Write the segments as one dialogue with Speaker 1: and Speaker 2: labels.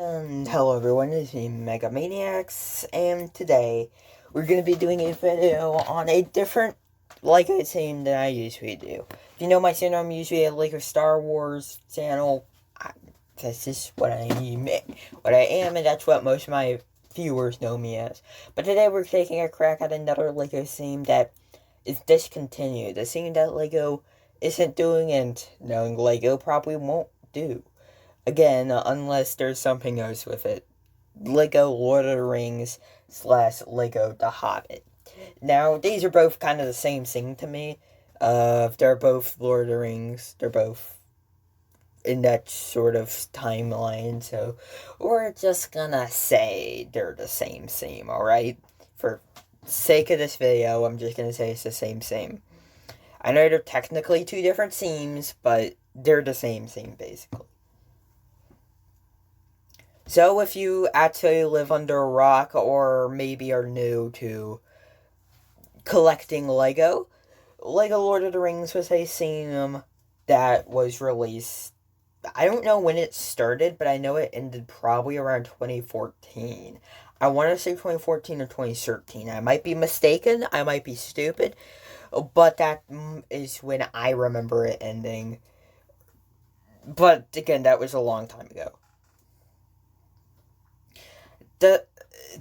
Speaker 1: Hello everyone, it's me, Mega Maniacs, and today we're going to be doing a video on a different LEGO theme than I usually do. If you know my channel, I'm usually a LEGO Star Wars channel. That's just what I am, and that's what most of my viewers know me as. But today we're taking a crack at another LEGO theme that is discontinued. A theme that LEGO isn't doing, and knowing LEGO probably won't do. Again, unless there's something else with it. Lego Lord of the Rings slash Lego The Hobbit. Now, these are both kind of the same thing to me. They're both Lord of the Rings. They're both in that sort of timeline, so we're just gonna say they're the same theme, alright? For sake of this video, I'm just gonna say it's the same theme. I know they're technically two different themes, but they're the same theme, basically. So if you actually live under a rock or maybe are new to collecting Lego, Lego Lord of the Rings was a theme that was released. I don't know when it started, but I know it ended probably around 2014. I want to say 2014 or 2013. I might be mistaken. I might be stupid. But that is when I remember it ending. But again, that was a long time ago. The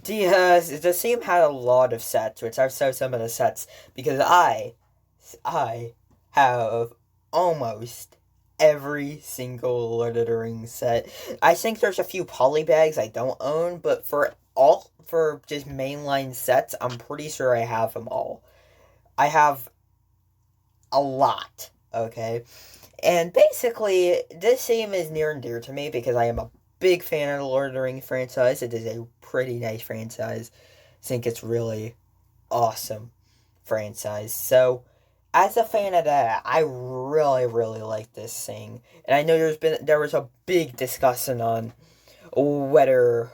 Speaker 1: the theme had a lot of sets, which I've shown some of the sets because I have almost every single Lord of the Rings set. I think there's a few polybags I don't own, but for just mainline sets, I'm pretty sure I have them all. I have a lot, okay? And basically, this theme is near and dear to me because I am a big fan of the Lord of the Rings franchise. It is a pretty nice franchise. I think it's really awesome franchise. So, as a fan of that, I really, really like this thing. And I know there was a big discussion on whether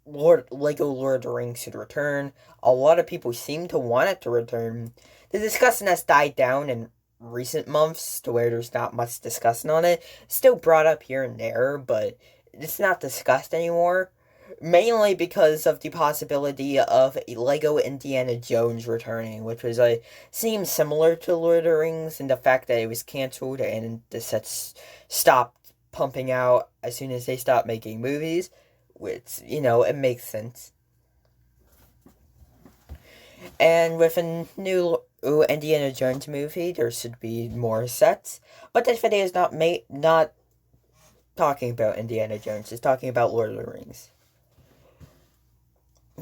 Speaker 1: Lego Lord of the Rings should return. A lot of people seem to want it to return. The discussion has died down in recent months to where there's not much discussion on it. Still brought up here and there, but it's not discussed anymore. Mainly because of the possibility of a Lego Indiana Jones returning, which was seems similar to Lord of the Rings in the fact that it was canceled and the sets stopped pumping out as soon as they stopped making movies, which, it makes sense. And with a new Indiana Jones movie, there should be more sets. But this video is not talking about Indiana Jones. It's talking about Lord of the Rings.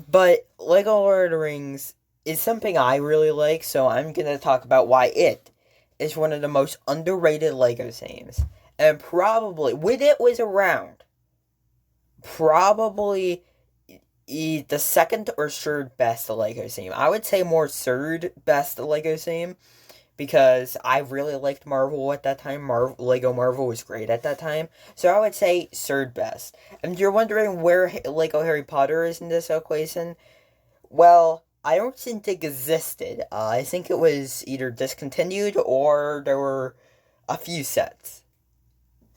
Speaker 1: But Lego Lord of the Rings is something I really like, so I'm gonna talk about why it is one of the most underrated Lego games. And probably when it was around, probably the second or third best Lego theme. I would say more third best Lego theme because I really liked Marvel at that time. Lego Marvel was great at that time. So I would say third best. And you're wondering where Lego Harry Potter is in this equation? Well, I don't think it existed. I think it was either discontinued or there were a few sets.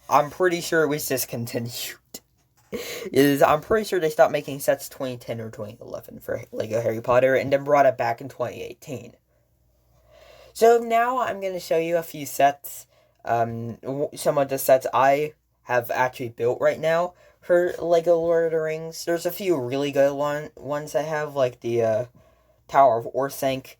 Speaker 1: I'm pretty sure it was discontinued. I'm pretty sure they stopped making sets 2010 or 2011 for Lego Harry Potter and then brought it back in 2018. So now I'm going to show you a few sets, some of the sets I have actually built right now for Lego Lord of the Rings. There's a few really good ones I have, like the Tower of Orthanc,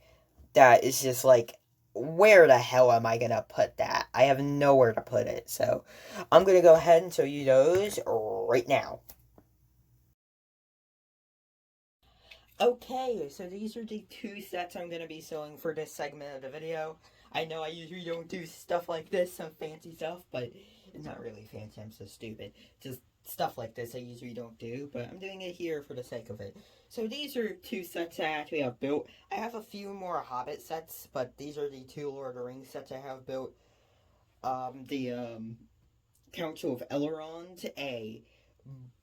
Speaker 1: that is just like, where the hell am I going to put that? I have nowhere to put it, so I'm going to go ahead and show you those right now. Okay, so these are the two sets I'm going to be showing for this segment of the video. I know I usually don't do stuff like this, some fancy stuff, but it's not really fancy, I'm so stupid. Just stuff like this I usually don't do, but I'm doing it here for the sake of it. So these are two sets I actually have built. I have a few more Hobbit sets, but these are the two Lord of the Rings sets I have built. The Council of Elrond, a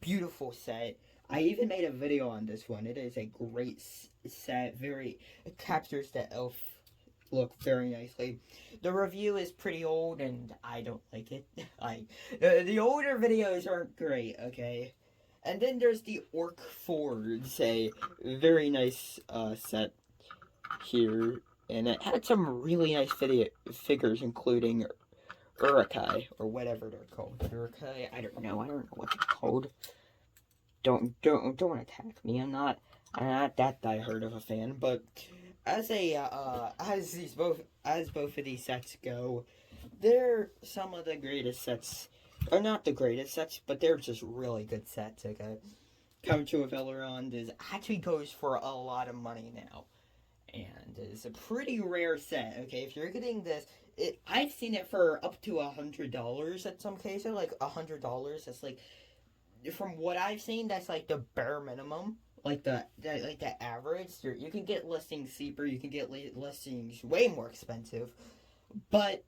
Speaker 1: beautiful set. I even made a video on this one. It is a great set. It captures the elf look very nicely. The review is pretty old and I don't like it. The older videos aren't great, okay? And then there's the Orc Forge, a very nice set here. And it had some really nice figures, including Urukai, or whatever they're called. Urukai? I don't know what they're called. Don't attack me. I'm not that diehard of a fan, but as both of these sets go, they're some of the greatest sets, or not the greatest sets, but they're just really good sets. Okay, Council of Elrond actually goes for a lot of money now, and is a pretty rare set. Okay, if you're getting this, I've seen it for up to $100 at some cases, like $100. That's like, from what I've seen, that's like the bare minimum. Like the average. You can get listings cheaper. You can get listings way more expensive, but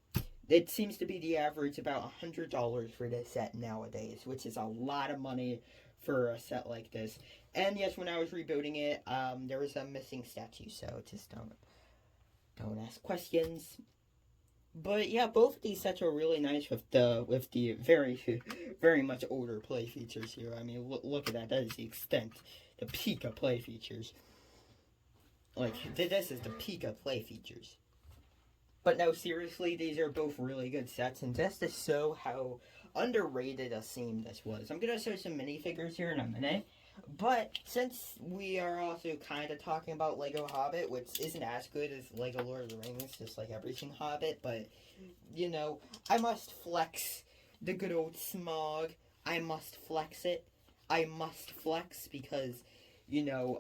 Speaker 1: it seems to be the average about $100 for this set nowadays, which is a lot of money for a set like this. And yes, when I was rebuilding it, there was a missing statue, so just don't ask questions. But yeah, both of these sets are really nice with the very much older play features here. I mean, look at that. That is the extent, the peak of play features. Like, this is the peak of play features. But no, seriously, these are both really good sets, and just to show how underrated a scene this was, I'm gonna show some minifigures here in a minute. But since we are also kind of talking about Lego Hobbit, which isn't as good as Lego Lord of the Rings, just like everything Hobbit, but, you know, I must flex the good old Smaug. I must flex it. I must flex because, you know,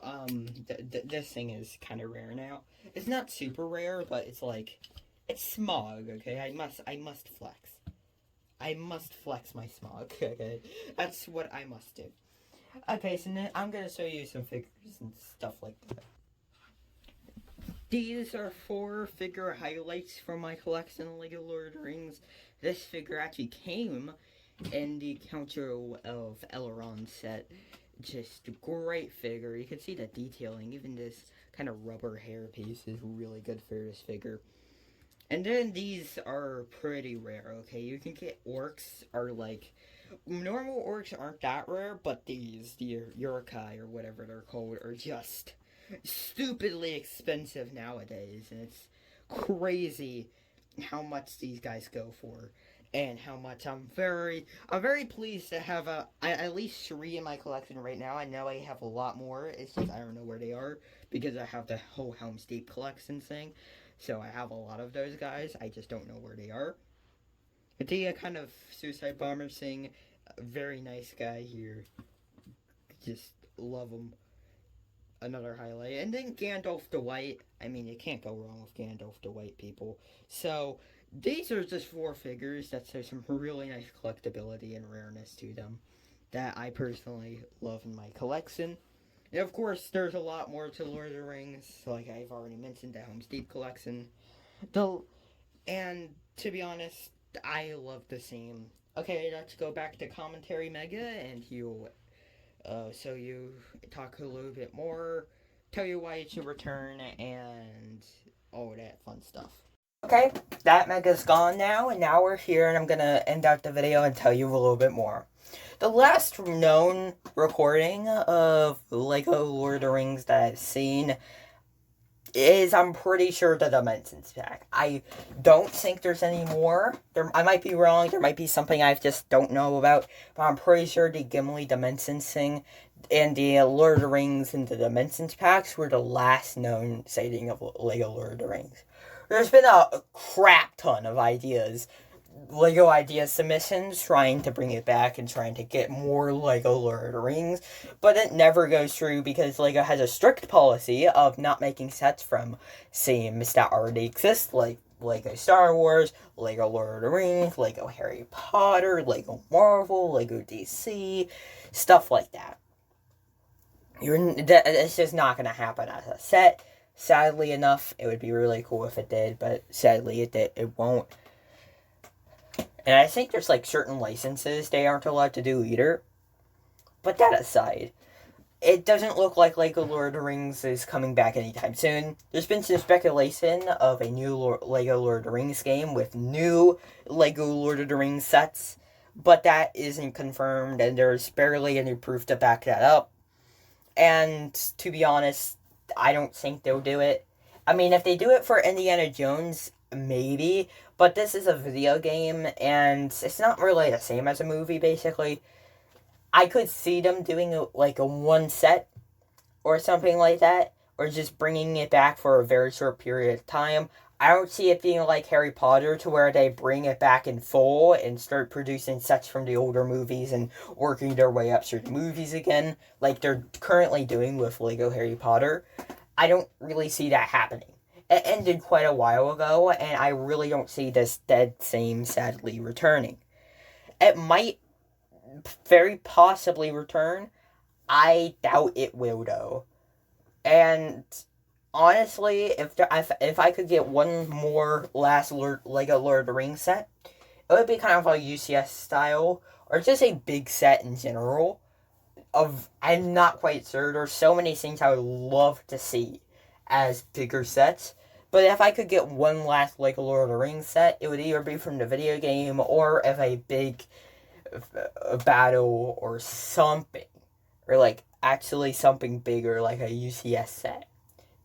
Speaker 1: this thing is kind of rare now. It's not super rare, but it's like, it's Smaug, okay? I must flex. I must flex my Smaug, okay? That's what I must do. Okay, so now I'm going to show you some figures and stuff like that. These are 4 figure highlights from my collection of Lego Lord of the Rings. This figure actually came in the Council of Elrond set. Just a great figure. You can see the detailing. Even this kind of rubber hair piece is really good for this figure. And then these are pretty rare, okay? You can get orcs, are like, normal orcs aren't that rare, but these, the Urukai or whatever they're called, are just stupidly expensive nowadays. And it's crazy how much these guys go for. And how much I'm very pleased to have at least 3 in my collection right now. I know I have a lot more. It's just I don't know where they are because I have the whole Helm's Deep collection thing. So I have a lot of those guys. I just don't know where they are. But the kind of Suicide Bomber thing, very nice guy here. Just love him. Another highlight. And then Gandalf the White. I mean, you can't go wrong with Gandalf the White, people. So these are just 4 figures that show some really nice collectability and rareness to them that I personally love in my collection. And of course, there's a lot more to Lord of the Rings, like I've already mentioned, the Helm's Deep collection. And to be honest, I love the scene. Okay, let's go back to Commentary Mega, and he'll so you talk a little bit more, tell you why it should return, and all that fun stuff. Okay, that Mega's gone now, and now we're here, and I'm gonna end out the video and tell you a little bit more. The last known recording of Lego Lord of the Rings that I've seen is, I'm pretty sure, the Dimensions pack. I don't think there's any more. I might be wrong. There might be something I just don't know about. But I'm pretty sure the Gimli Dimensions thing and the Lord of the Rings and the Dimensions packs were the last known sighting of Lego Lord of the Rings. There's been a crap ton of ideas, Lego idea submissions, trying to bring it back and trying to get more Lego Lord of the Rings, but it never goes through because Lego has a strict policy of not making sets from themes that already exist, like Lego Star Wars, Lego Lord of the Rings, Lego Harry Potter, Lego Marvel, Lego DC, stuff like that. It's just not going to happen as a set. Sadly enough, it would be really cool if it did, but sadly it won't. And I think there's like certain licenses they aren't allowed to do either. But that aside, it doesn't look like Lego Lord of the Rings is coming back anytime soon. There's been some speculation of a new Lego Lord of the Rings game with new Lego Lord of the Rings sets. but that isn't confirmed, and there's barely any proof to back that up. And to be honest, I don't think they'll do it. I mean, if they do it for Indiana Jones, maybe, but this is a video game, and it's not really the same as a movie, basically. I could see them doing like a one set or something like that, or just bringing it back for a very short period of time. I don't see it being like Harry Potter to where they bring it back in full and start producing sets from the older movies and working their way up through the movies again, like they're currently doing with Lego Harry Potter. I don't really see that happening. It ended quite a while ago, and I really don't see this dead same sadly returning. It might very possibly return. I doubt it will, though. And honestly, if I could get one more last Lego Lord of the Rings set, it would be kind of a UCS style, or just a big set in general. I'm not quite sure. There's so many things I would love to see as bigger sets. But if I could get one last Lego Lord of the Rings set, it would either be from the video game or if a big battle or something, or like actually something bigger like a UCS set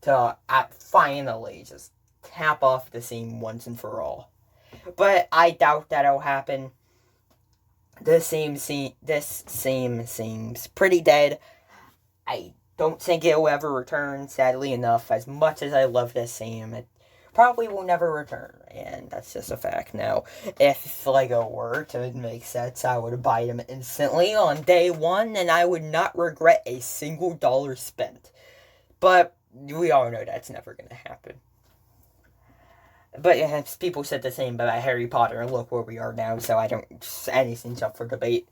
Speaker 1: to finally just tap off the scene once and for all. But I doubt that'll happen. This scene seems pretty dead. I don't think it will ever return, sadly enough. As much as I love this scene, it probably will never return, and that's just a fact now. If Lego were to make sets, I would buy them instantly on day one, and I would not regret a single dollar spent. But we all know that's never going to happen. But yeah, people said the same about Harry Potter, and look where we are now, so I don't... anything's up for debate.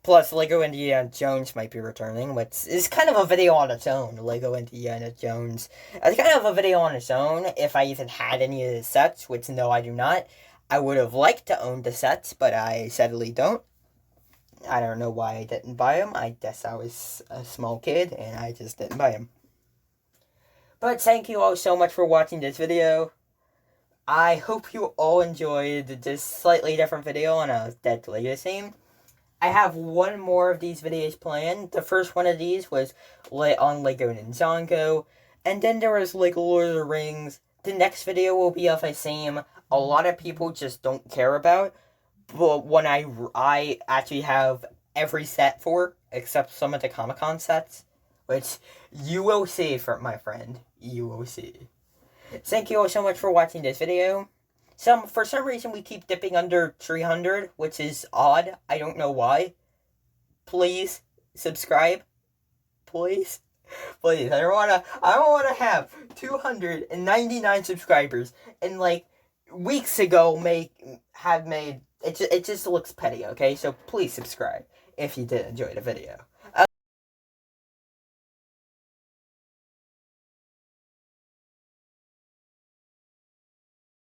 Speaker 1: Plus, Lego Indiana Jones might be returning, which is kind of a video on its own. Lego Indiana Jones. It's kind of a video on its own, if I even had any of the sets, which no, I do not. I would have liked to own the sets, but I sadly don't. I don't know why I didn't buy them. I guess I was a small kid, and I just didn't buy them. But thank you all so much for watching this video. I hope you all enjoyed this slightly different video on a Dead Lego theme. I have one more of these videos planned. The first one of these was on Lego Ninjago, and then there was Lego Lord of the Rings. The next video will be of a theme a lot of people just don't care about, but one I actually have every set for, except some of the Comic-Con sets, which you will see, my friend. You will see. Thank you all so much for watching this video. For some reason, we keep dipping under 300, which is odd. I don't know why. Please subscribe. Please. Please. I don't wanna have 299 subscribers and like weeks ago it just looks petty, okay? So please subscribe if you did enjoy the video.